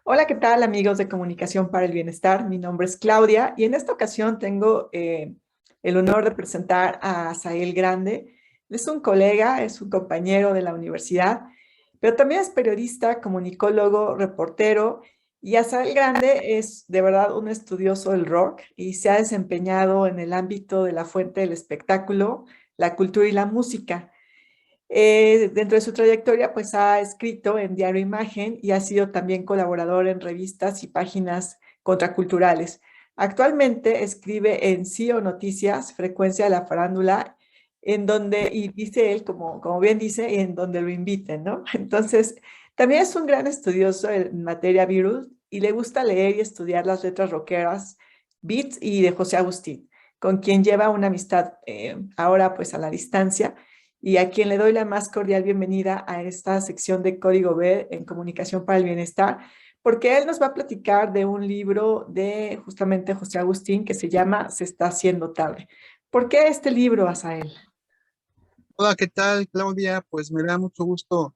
Hola, ¿qué tal amigos de Comunicación para el Bienestar? Mi nombre es Claudia y en esta ocasión tengo el honor de presentar a Asael Grande. Es un colega, es un compañero de la universidad, pero también es periodista, comunicólogo, reportero y Asael Grande es de verdad un estudioso del rock y se ha desempeñado en el ámbito de la fuente del espectáculo, la cultura y la música. Dentro de su trayectoria, pues ha escrito en Diario Imagen y ha sido también colaborador en revistas y páginas contraculturales. Actualmente escribe en Sí o Noticias, Frecuencia de la Farándula, en donde, y dice él, como bien dice, en donde lo inviten, ¿no? Entonces, también es un gran estudioso en materia Beatles y le gusta leer y estudiar las letras rockeras, Beats y de José Agustín, con quien lleva una amistad ahora pues a la distancia y a quien le doy la más cordial bienvenida a esta sección de Código B en Comunicación para el Bienestar, porque él nos va a platicar de un libro de justamente José Agustín que se llama Se está haciendo tarde. ¿Por qué este libro, Asael? Hola, ¿qué tal, Claudia? Pues me da mucho gusto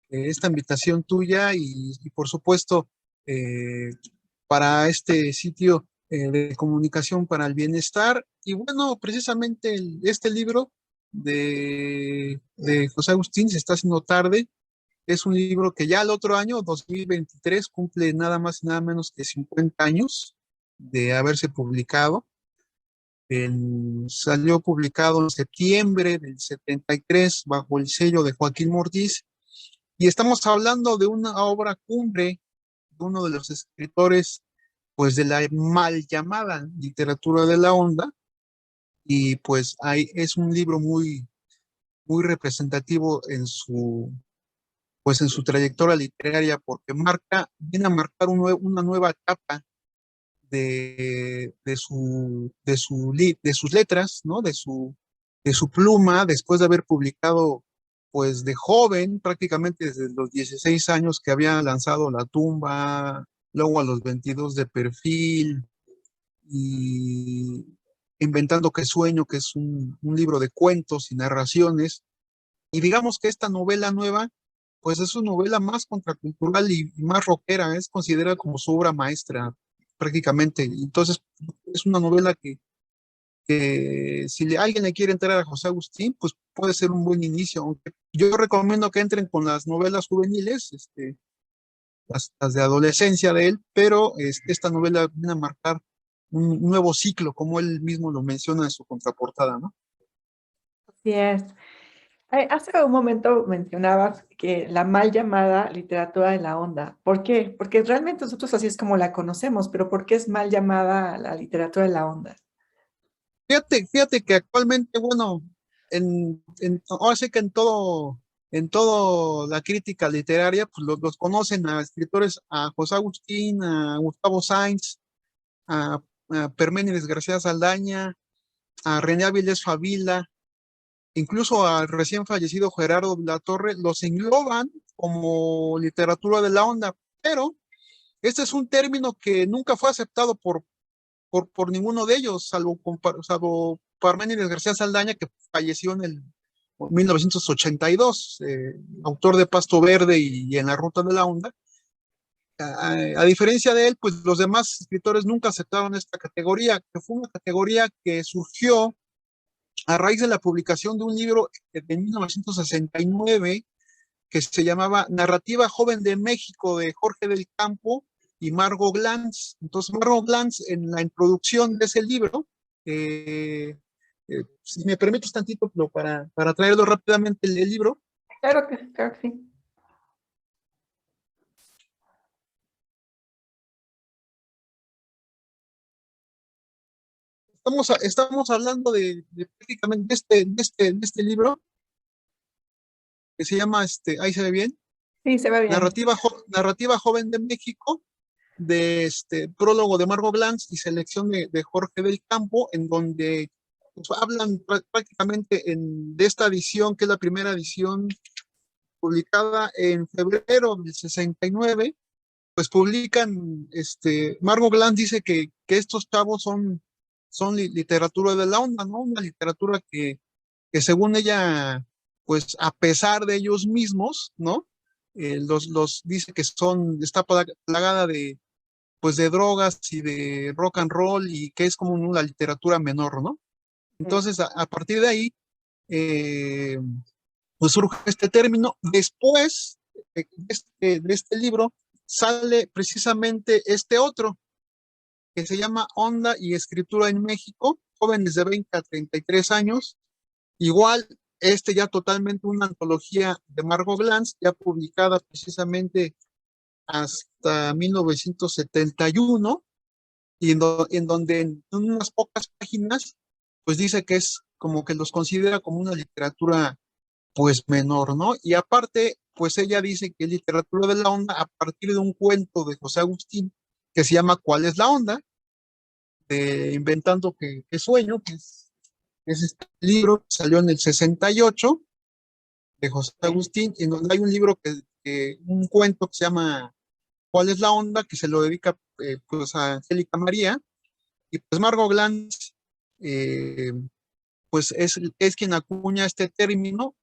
esta invitación tuya y por supuesto eh, para este sitio de comunicación para el bienestar. Y bueno, precisamente este libro de José Agustín, Se está haciendo tarde, es un libro que ya el otro año, 2023, cumple nada más y nada menos que 50 años de haberse publicado. Salió publicado en septiembre del 73 bajo el sello de Joaquín Mortiz y estamos hablando de una obra cumbre de uno de los escritores pues de la mal llamada literatura de la onda y pues es un libro muy representativo en su trayectoria literaria porque viene a marcar una nueva etapa de sus letras, ¿no? De su pluma, después de haber publicado, pues de joven, prácticamente desde los 16 años que había lanzado La Tumba, luego a los 22 de Perfil, y Inventando que sueño, que es un libro de cuentos y narraciones. Y digamos que esta novela nueva, pues es una novela más contracultural y más rockera, es considerada como su obra maestra prácticamente. Entonces, es una novela que si alguien le quiere entrar a José Agustín, pues puede ser un buen inicio. Aunque yo recomiendo que entren con las novelas juveniles, las de adolescencia de él, pero esta novela viene a marcar un nuevo ciclo, como él mismo lo menciona en su contraportada, ¿no? Así es. Hace un momento mencionabas que la mal llamada literatura de la onda. ¿Por qué? Porque realmente nosotros así es como la conocemos, pero ¿por qué es mal llamada la literatura de la onda? Fíjate que actualmente, bueno, ahora sí que en todo la crítica literaria, pues los conocen a escritores, a José Agustín, a Gustavo Sainz, a, a Parménides García Saldaña, a René Avilés Favila, incluso al recién fallecido Gerardo de la Torre, los engloban como literatura de la onda, pero este es un término que nunca fue aceptado por ninguno de ellos, salvo Parménides García Saldaña, que falleció en el 1982, autor de Pasto Verde y En la Ruta de la Onda. A diferencia de él, pues los demás escritores nunca aceptaron esta categoría, que fue una categoría que surgió a raíz de la publicación de un libro de 1969 que se llamaba Narrativa Joven de México, de Jorge del Campo y Margot Glantz. Entonces, Margot Glantz, en la introducción de ese libro, si me permites tantito para traerlo rápidamente el libro, Claro que sí. estamos hablando de prácticamente de este libro que se llama, ahí se ve bien, Sí, se ve bien. Narrativa Joven de México, de prólogo de Margot Glantz y selección de Jorge del Campo, en donde pues, hablan prácticamente de esta edición, que es la primera edición publicada en febrero del 69, pues publican, Margot Glantz dice que estos chavos son literatura de la onda, ¿no? Una literatura que según ella, pues a pesar de ellos mismos, ¿no? dice que está plagada de, pues de drogas y de rock and roll y que es como una literatura menor, ¿no? Entonces, a partir de ahí, eh, pues surge este término. Después de este libro sale precisamente este otro, que se llama Onda y Escritura en México, jóvenes de 20 a 33 años. Igual, ya totalmente una antología de Margot Glantz, ya publicada precisamente hasta 1971, y en donde en unas pocas páginas, pues dice que es como que los considera como una literatura pues menor, ¿no? Y aparte, pues ella dice que es literatura de la onda a partir de un cuento de José Agustín que se llama ¿Cuál es la onda? De Inventando que sueño, es este libro que salió en el 68 de José Agustín, en donde hay un libro un cuento que se llama ¿Cuál es la onda? Que se lo dedica pues a Angélica María, y pues Margot Glantz eh, pues es quien acuña este término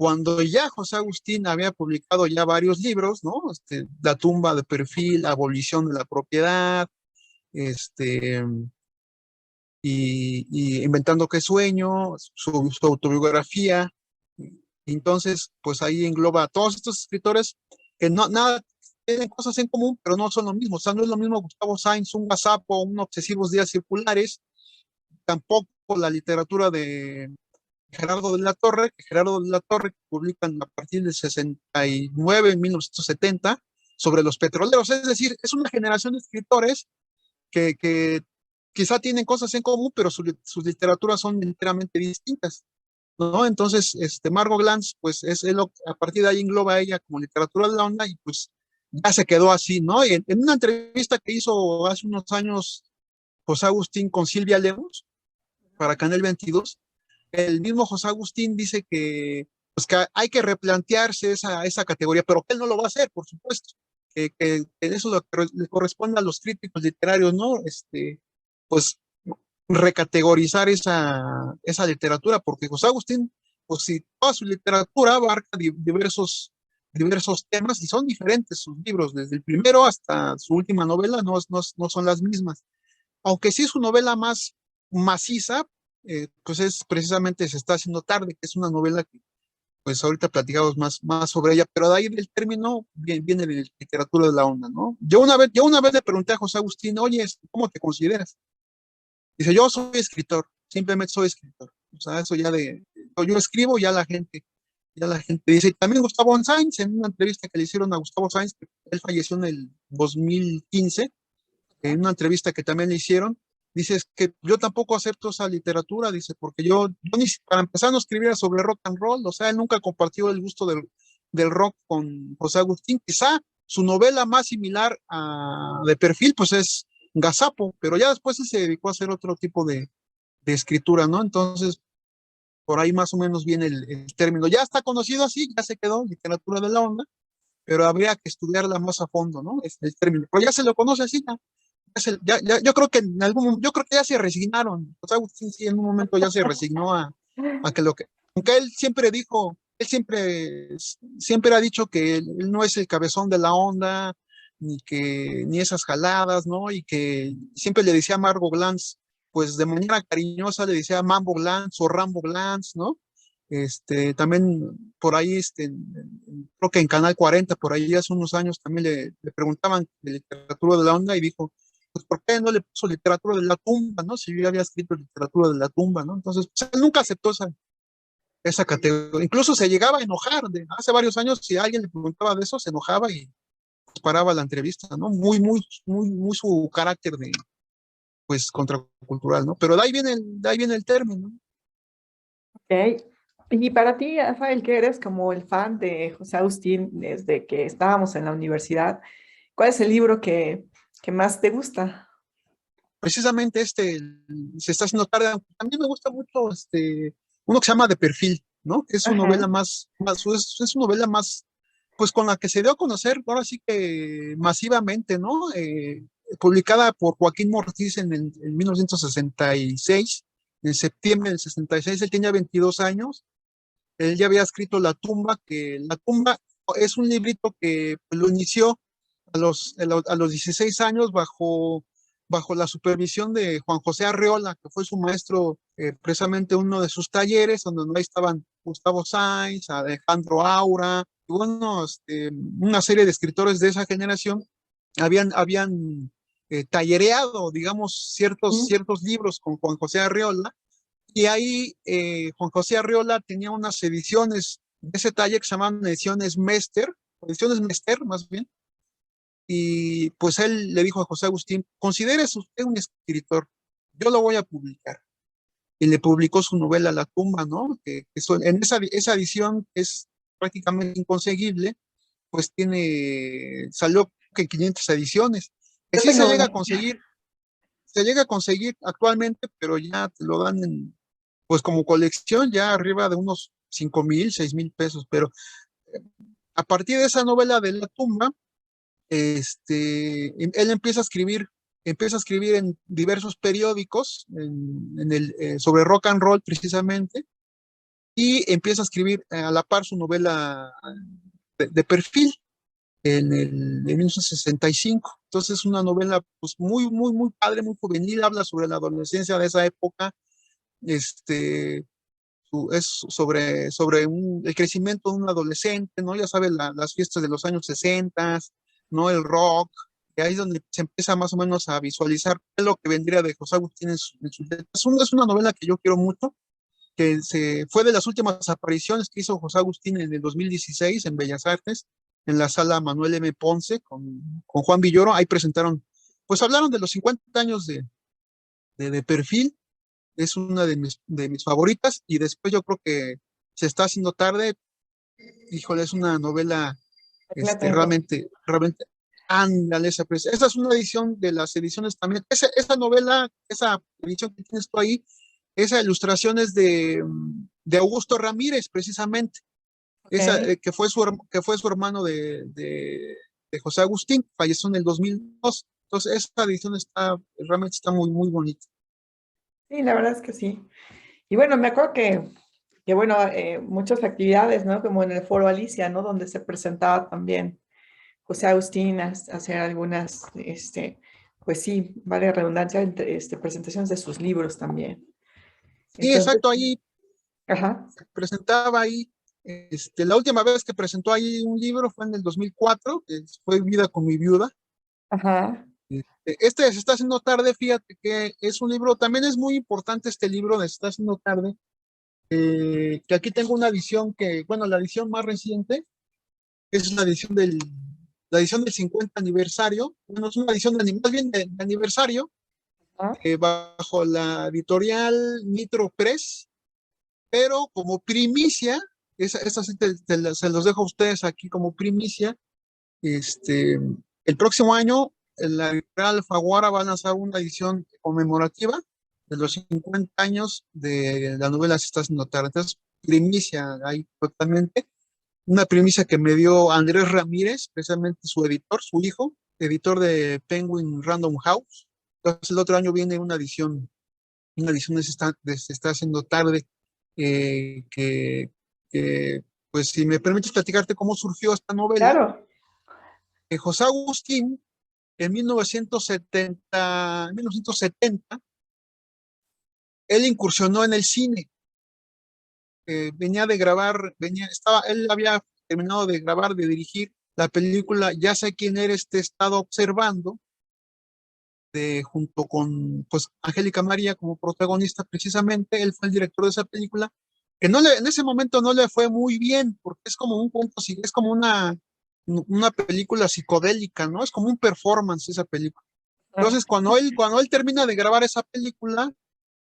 cuando ya José Agustín había publicado ya varios libros, ¿no? La tumba de perfil, abolición de la propiedad, este, y Inventando qué sueño, su autobiografía. Entonces, pues ahí engloba a todos estos escritores que no, nada, tienen cosas en común, pero no son lo mismo. O sea, no es lo mismo Gustavo Sainz, un gazapo, un obsesivos días circulares, tampoco la literatura de Gerardo de la Torre, que publican a partir del 69, en 1970, sobre los petroleros. Es decir, es una generación de escritores que quizá tienen cosas en común, pero sus literaturas son enteramente distintas, ¿no? Entonces, Margot Glantz, pues a partir de ahí engloba a ella como literatura de la onda y pues ya se quedó así, ¿no? Y en una entrevista que hizo hace unos años José Agustín con Silvia Lemos para Canal 22, el mismo José Agustín dice pues que hay que replantearse esa categoría, pero que él no lo va a hacer, por supuesto, que eso le corresponde a los críticos literarios, ¿no? Pues recategorizar esa literatura, porque José Agustín, pues si toda su literatura abarca diversos temas y son diferentes sus libros, desde el primero hasta su última novela, no son las mismas. Aunque sí su novela más maciza, pues es precisamente Se está haciendo tarde, que es una novela que pues ahorita platicamos más sobre ella, pero de ahí del término viene de literatura de la onda, ¿no? Yo una vez le pregunté a José Agustín, oye, ¿cómo te consideras? Dice, yo soy escritor, simplemente soy escritor. O sea, eso yo escribo, ya la gente dice. Y también Gustavo Sainz, en una entrevista que le hicieron a Gustavo Sainz, que él falleció en el 2015, en una entrevista que también le hicieron, dice que yo tampoco acepto esa literatura, dice, porque yo ni para empezar no escribía sobre rock and roll, o sea, él nunca compartió el gusto del rock con José Agustín. Quizá su novela más similar de perfil, pues es Gazapo, pero ya después él se dedicó a hacer otro tipo de escritura, ¿no? Entonces, por ahí más o menos viene el término. Ya está conocido así, ya se quedó literatura de la onda, pero habría que estudiarla más a fondo, ¿no? Es el término. Pero ya se lo conoce así, yo creo que yo creo que ya se resignaron. O sea, Agustín sí en un momento ya se resignó a aunque él siempre dijo, él siempre ha dicho que él no es el cabezón de la onda, ni esas jaladas, ¿no? Y que siempre le decía a Margot Glantz, pues de manera cariñosa le decía Mambo Glantz o Rambo Glantz, ¿no? También por ahí, creo que en Canal 40, por ahí hace unos años también le preguntaban de literatura de la onda y dijo, pues ¿por qué no le puso literatura de la tumba, ¿no? Si yo ya había escrito literatura de la tumba, ¿no? Entonces, pues, él nunca aceptó esa categoría. Incluso se llegaba a enojar. Hace varios años, si alguien le preguntaba de eso, se enojaba y pues, paraba la entrevista, ¿no? Muy, muy, muy, muy su carácter pues, contracultural, ¿no? Pero de ahí viene el término, ¿no? Ok. Y para ti, Rafael, que eres como el fan de José Agustín desde que estábamos en la universidad, ¿cuál es el libro que más te gusta? Precisamente Se está haciendo tarde. A mí me gusta mucho uno que se llama De Perfil, ¿no? Que es su Ajá. novela es su novela más, pues con la que se dio a conocer, ahora sí que masivamente, ¿no? Publicada por Joaquín Mortiz en 1966, en septiembre del 66, él tenía 22 años, él ya había escrito La tumba, es un librito que lo inició a los 16 años bajo la supervisión de Juan José Arreola, que fue su maestro, precisamente uno de sus talleres, donde ahí estaban Gustavo Sáenz, Alejandro Aura, y bueno, una serie de escritores de esa generación habían tallereado, digamos, Mm. ciertos libros con Juan José Arreola, y ahí Juan José Arreola tenía unas ediciones de ese taller que se llamaban ediciones Mester más bien, y pues él le dijo a José Agustín, considérese usted un escritor, yo lo voy a publicar. Y le publicó su novela La tumba, ¿no? En esa edición es prácticamente inconseguible, pues salió que 500 ediciones. Que Yo sí tengo una. se llega a conseguir actualmente, pero ya te lo dan pues como colección, ya arriba de unos 5,000, 6,000 pesos. Pero a partir de esa novela de La tumba, él empieza a escribir en diversos periódicos, sobre rock and roll precisamente, y empieza a escribir a la par su novela de perfil en 1965. Entonces es una novela pues muy, muy, muy padre, muy juvenil, habla sobre la adolescencia de esa época, este, es sobre el crecimiento de un adolescente, ¿no? Ya sabes, las fiestas de los años 60, ¿no? El rock, y ahí es donde se empieza más o menos a visualizar lo que vendría de José Agustín en sus letras. Es una novela que yo quiero mucho, que fue de las últimas apariciones que hizo José Agustín en el 2016 en Bellas Artes, en la sala Manuel M. Ponce, con Juan Villoro. Ahí presentaron, pues hablaron de los 50 años de perfil. Es una de mis favoritas, y después yo creo que Se está haciendo tarde. Híjole, es una novela, Aquí la tengo. realmente, ándale, esa es una edición de las ediciones también. Esa novela, esa edición que tienes tú ahí, esa ilustración es de Augusto Ramírez, precisamente. Ok. Esa, que fue su hermano de José Agustín, falleció en el 2002. Entonces, esa edición realmente está muy, muy bonita. Sí, la verdad es que sí. Y bueno, me acuerdo que bueno, muchas actividades, ¿no? Como en el Foro Alicia, ¿no? Donde se presentaba también José Agustín a hacer algunas, pues sí, vale redundancia, presentaciones de sus libros también. Sí, Entonces, exacto, ahí ajá, presentaba ahí, la última vez que presentó ahí un libro fue en el 2004, que fue Vida con mi viuda. ajá, Se está haciendo tarde, fíjate que es un libro, también es muy importante este libro de Se está haciendo tarde, que aquí tengo una edición bueno, la edición más reciente es la edición del 50 aniversario. Bueno, es una edición más bien de aniversario, ajá, bajo la editorial Nitro Press, pero como primicia, esa sí se los dejo a ustedes aquí como primicia. El próximo año, la editorial Alfaguara va a lanzar una edición conmemorativa de los 50 años de la novela Se está haciendo tarde. Entonces, primicia ahí totalmente. Una primicia que me dio Andrés Ramírez, precisamente su editor, su hijo, editor de Penguin Random House. Entonces, el otro año viene una edición Se está haciendo tarde, que, pues, si me permites platicarte cómo surgió esta novela. claro, José Agustín, en 1970, él incursionó en el cine. Venía de grabar, él había terminado de grabar, de dirigir la película Ya sé quién eres, te he estado observando, junto con, pues, Angélica María como protagonista. Precisamente él fue el director de esa película, que en ese momento no le fue muy bien, porque es como un cuento, es como una película psicodélica, ¿no? Es como un performance esa película. ajá, Entonces, cuando él termina de grabar esa película,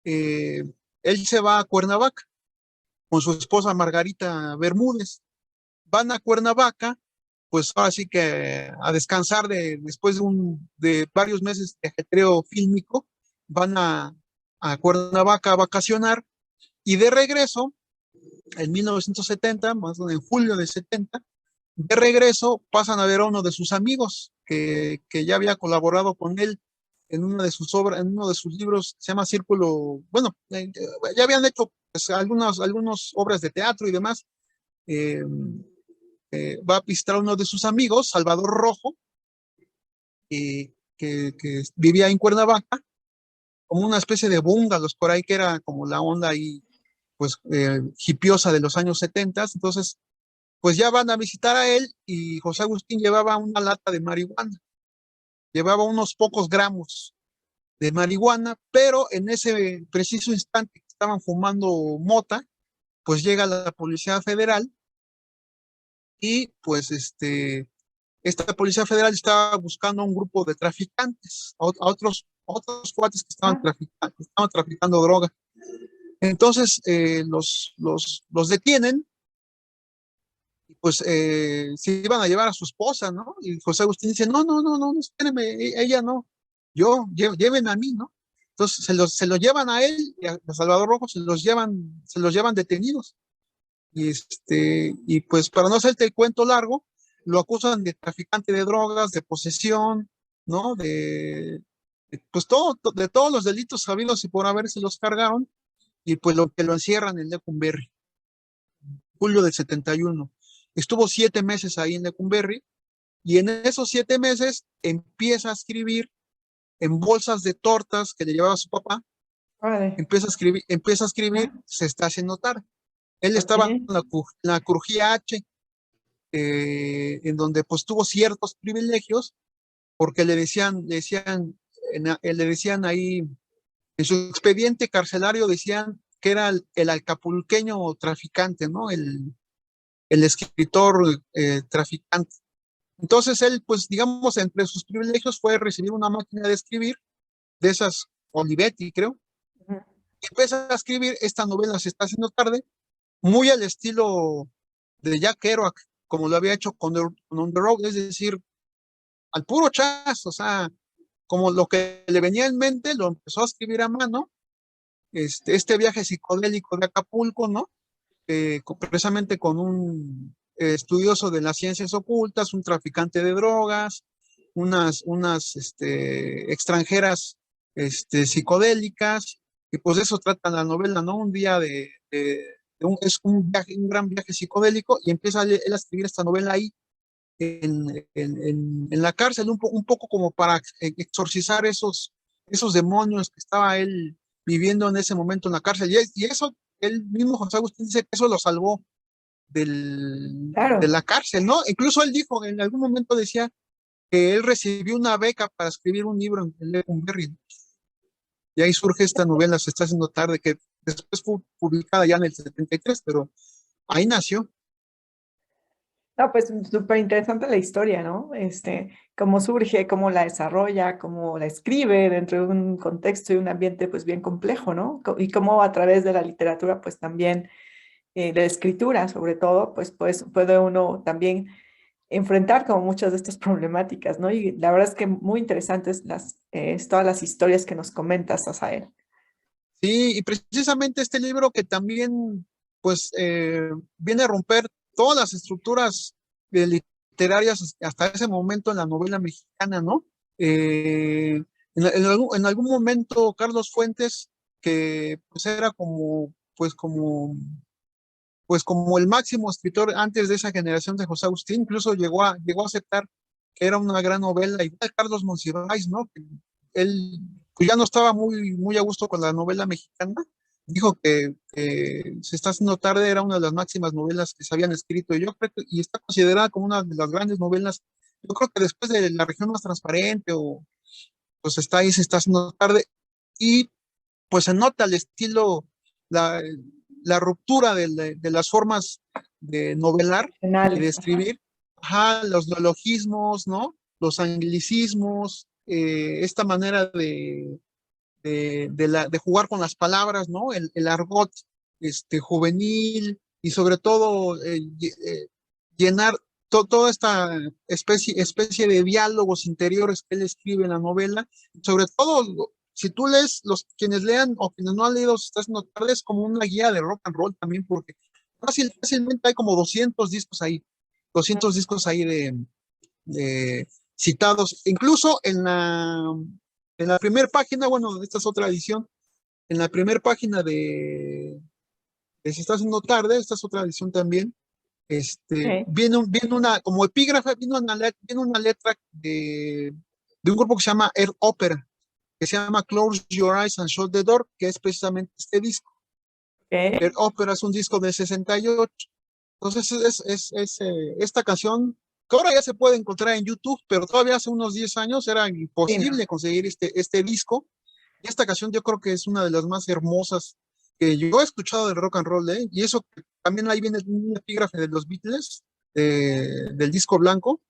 eh, él se va a Cuernavaca con su esposa Margarita Bermúdez. Van a Cuernavaca, pues ahora sí que a descansar después de varios meses de ajetreo fílmico. Van a Cuernavaca a vacacionar, y de regreso, en 1970, más o menos en julio de 70, de regreso pasan a ver a uno de sus amigos que ya había colaborado con él en una de sus obras, en uno de sus libros, se llama Círculo. Bueno, ya habían hecho, pues, algunas obras de teatro y demás. eh, va a visitar a uno de sus amigos, Salvador Rojo, que vivía en Cuernavaca, como una especie de bungalows por ahí, que era como la onda ahí, pues, hipiosa de los años 70. Entonces, pues ya van a visitar a él y José Agustín llevaba una lata de marihuana, llevaba unos pocos gramos de marihuana, pero en ese preciso instante que estaban fumando mota, pues llega la Policía Federal y pues esta Policía Federal estaba buscando a un grupo de traficantes, a otros cuates que Ah, estaban traficando droga. Entonces los detienen y pues se iban a llevar a su esposa, ¿no? Y José Agustín dice, no, no, no, no, espéreme, ella no, llévenme a mí, ¿no? Entonces se lo llevan a él y a Salvador Rojo, se los llevan detenidos. Y pues para no hacerte el cuento largo, lo acusan de traficante de drogas, de posesión, ¿no? Pues de todos los delitos sabidos y por haber se los cargaron, y pues lo encierran en Lecumberri, julio del 71. Estuvo 7 meses ahí en Lecumberri, y en esos 7 meses empieza a escribir en bolsas de tortas que le llevaba a su papá, vale. empieza a escribir, Ah, se está haciendo tarde. Él ok. estaba en la crujía H, en donde pues tuvo ciertos privilegios, porque le decían ahí, en su expediente carcelario decían que era el acapulqueño traficante, ¿no? El escritor traficante. Entonces él, pues digamos, entre sus privilegios fue recibir una máquina de escribir, de esas Olivetti, creo, Ujú. y empieza a escribir esta novela, Se está haciendo tarde, muy al estilo de Jack Kerouac, como lo había hecho con On the Road, es decir, al puro chas, o sea, como lo que le venía en mente, lo empezó a escribir a mano. Este viaje psicodélico de Acapulco, ¿no? Precisamente con un estudioso de las ciencias ocultas, un traficante de drogas, unas extranjeras psicodélicas, y pues de eso trata la novela, ¿no? Un día es un viaje, un gran viaje psicodélico, y empieza él a escribir esta novela ahí en la cárcel, un poco como para exorcizar esos demonios que estaba él viviendo en ese momento en la cárcel. Y eso, él mismo, José Agustín, dice que eso lo salvó de Claro. la cárcel, ¿no? Incluso él dijo, en algún momento decía que él recibió una beca para escribir un libro en Lecumberri. Y ahí surge esta novela, Se está haciendo tarde, que después fue publicada ya en el 73, pero ahí nació. No, pues súper interesante la historia, ¿no? Cómo surge, cómo la desarrolla, cómo la escribe dentro de un contexto y un ambiente pues bien complejo, ¿no? Y cómo a través de la literatura pues también, de la escritura sobre todo, pues puede uno también enfrentar como muchas de estas problemáticas, ¿no? Y la verdad es que muy interesantes todas las historias que nos comentas, Asael. Sí, y precisamente este libro que también, pues, viene a romper todas las estructuras literarias hasta ese momento en la novela mexicana, ¿no? En algún momento, Carlos Fuentes, que pues era como el máximo escritor antes de esa generación de José Agustín, incluso llegó a aceptar que era una gran novela, igual Carlos Monsiváis, ¿no? Que él pues ya no estaba muy, muy a gusto con la novela mexicana, dijo que Se está haciendo tarde era una de las máximas novelas que se habían escrito, y está considerada como una de las grandes novelas. Yo creo que después de La región más transparente, o pues está ahí, Se está haciendo tarde, y pues se nota el estilo, la, la ruptura de las formas de novelar y de Penales, ajá. escribir, ajá, los neologismos, ¿no? Los anglicismos, esta manera de jugar con las palabras, ¿no? El argot juvenil, y sobre todo llenar toda esta especie de diálogos interiores que él escribe en la novela. Sobre todo, si tú lees, quienes lean o quienes no han leído Se está haciendo tarde, es como una guía de rock and roll también, porque fácilmente hay como 200 discos ahí de citados, incluso en la primera página. Bueno, esta es otra edición, en la primera página de Se está haciendo tarde, esta es otra edición también, Ok. Viene una, como epígrafe, viene una letra de un grupo que se llama Air Opera, que se llama Close Your Eyes and Shut the Door, que es precisamente este disco. Air Ok. Opera es un disco de 68. Entonces esta canción, que ahora ya se puede encontrar en YouTube, pero todavía hace unos 10 años era Sí, no. imposible conseguir este disco. Y esta canción yo creo que es una de las más hermosas que yo he escuchado del rock and roll, ¿eh? Y eso que también ahí viene un epígrafe de los Beatles, del disco blanco,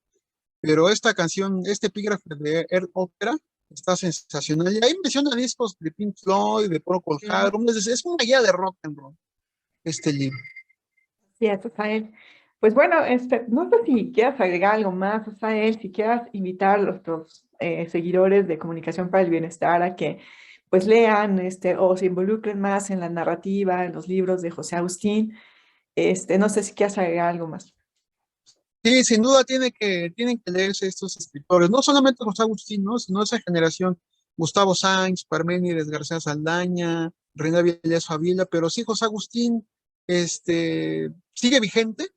pero esta canción, este epígrafe de Air Opera está sensacional. Y ahí menciona discos de Pink Floyd, de Procol Sí, Harum, es una guía de rock and roll, este libro. sí, eso está él. Pues bueno, no sé si quieras agregar algo más, o sea, él, si quieras invitar a los seguidores de Comunicación para el Bienestar a que pues lean o se involucren más en la narrativa, en los libros de José Agustín. No sé si quieras agregar algo más. Sí, sin duda tienen que leerse estos escritores, no solamente José Agustín, ¿no? Sino esa generación, Gustavo Sáenz, Parménides García Saldaña, Reina Vilés Favila, pero sí José Agustín, sigue vigente,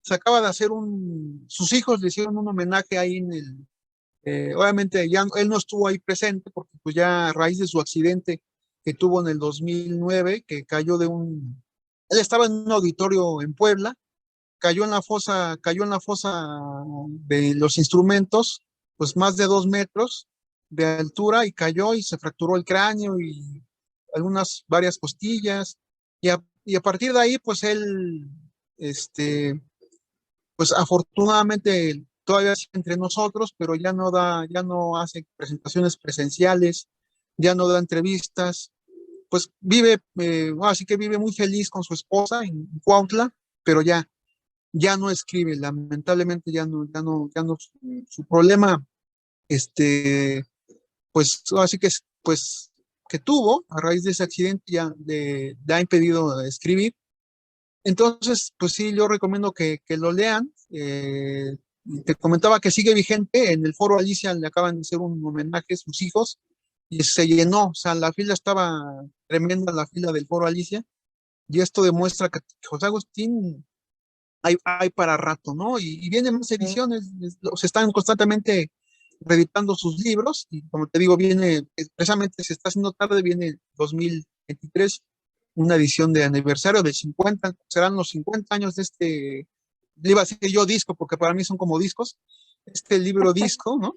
se acaba de hacer sus hijos le hicieron un homenaje ahí obviamente ya él no estuvo ahí presente porque pues ya a raíz de su accidente que tuvo en el 2009, que cayó él estaba en un auditorio en Puebla, cayó en la fosa de los instrumentos, pues más de 2 metros de altura y cayó y se fracturó el cráneo y varias costillas. Y a partir de ahí, pues él, este, pues afortunadamente todavía sigue entre nosotros, pero ya no hace presentaciones presenciales, ya no da entrevistas, pues así que vive muy feliz con su esposa en Cuautla, pero ya no escribe, lamentablemente ya no, su problema, este, pues así que, pues, que tuvo a raíz de ese accidente ya le ha impedido escribir. Entonces, pues sí, yo recomiendo que lo lean. Te comentaba que sigue vigente, en el Foro Alicia le acaban de hacer un homenaje a sus hijos y se llenó, o sea, la fila estaba tremenda, la fila del Foro Alicia, y esto demuestra que José Agustín hay para rato, ¿no? Y vienen más Sí. ediciones, se están constantemente reeditando sus libros, y como te digo, precisamente se está haciendo tarde, viene 2023, una edición de aniversario de 50, serán los 50 años de le iba a decir yo disco, porque para mí son como discos, este libro disco, ¿no?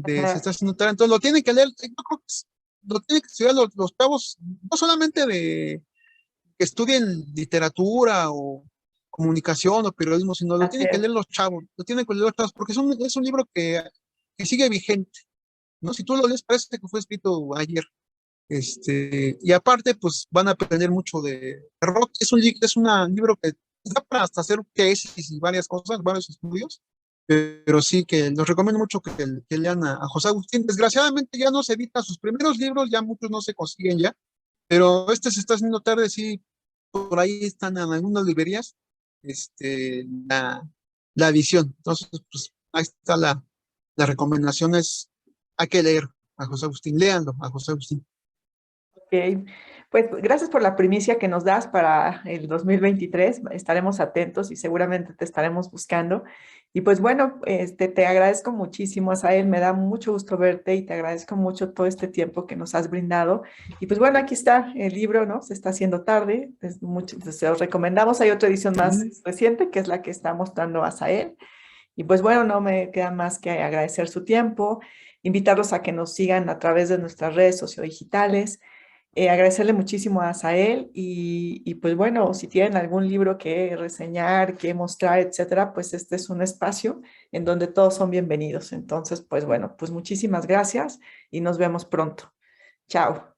Se Ajá. está haciendo tarde, entonces lo tienen que leer, yo creo que lo tienen que estudiar los chavos, no solamente de que estudien literatura o comunicación o periodismo, sino lo Así tienen que es. leer los chavos, lo tienen que leer los chavos, porque es un libro que sigue vigente, ¿no? Si tú lo lees, parece que fue escrito ayer. Y aparte, pues van a aprender mucho de rock. Es un libro que da para hasta hacer tesis y varias cosas, varios estudios, pero sí que los recomiendo mucho que lean a José Agustín. Desgraciadamente ya no se edita sus primeros libros, ya muchos no se consiguen ya, pero este se está haciendo tarde, sí, por ahí están en algunas librerías, la edición. Entonces, pues ahí está la recomendación es, hay que leer a José Agustín, léanlo a José Agustín. Ok. Pues gracias por la primicia que nos das para el 2023. Estaremos atentos y seguramente te estaremos buscando. Y pues bueno, te agradezco muchísimo, Asael. Me da mucho gusto verte y te agradezco mucho todo este tiempo que nos has brindado. Y pues bueno, aquí está el libro, ¿no? Se está haciendo tarde. Se los recomendamos. Hay otra edición más Ujú. reciente, que es la que está mostrando Asael. Y pues bueno, no me queda más que agradecer su tiempo, invitarlos a que nos sigan a través de nuestras redes sociodigitales. Agradecerle muchísimo a Asael y pues bueno, si tienen algún libro que reseñar, que mostrar, etcétera, pues este es un espacio en donde todos son bienvenidos. Entonces, pues bueno, pues muchísimas gracias y nos vemos pronto. Chao.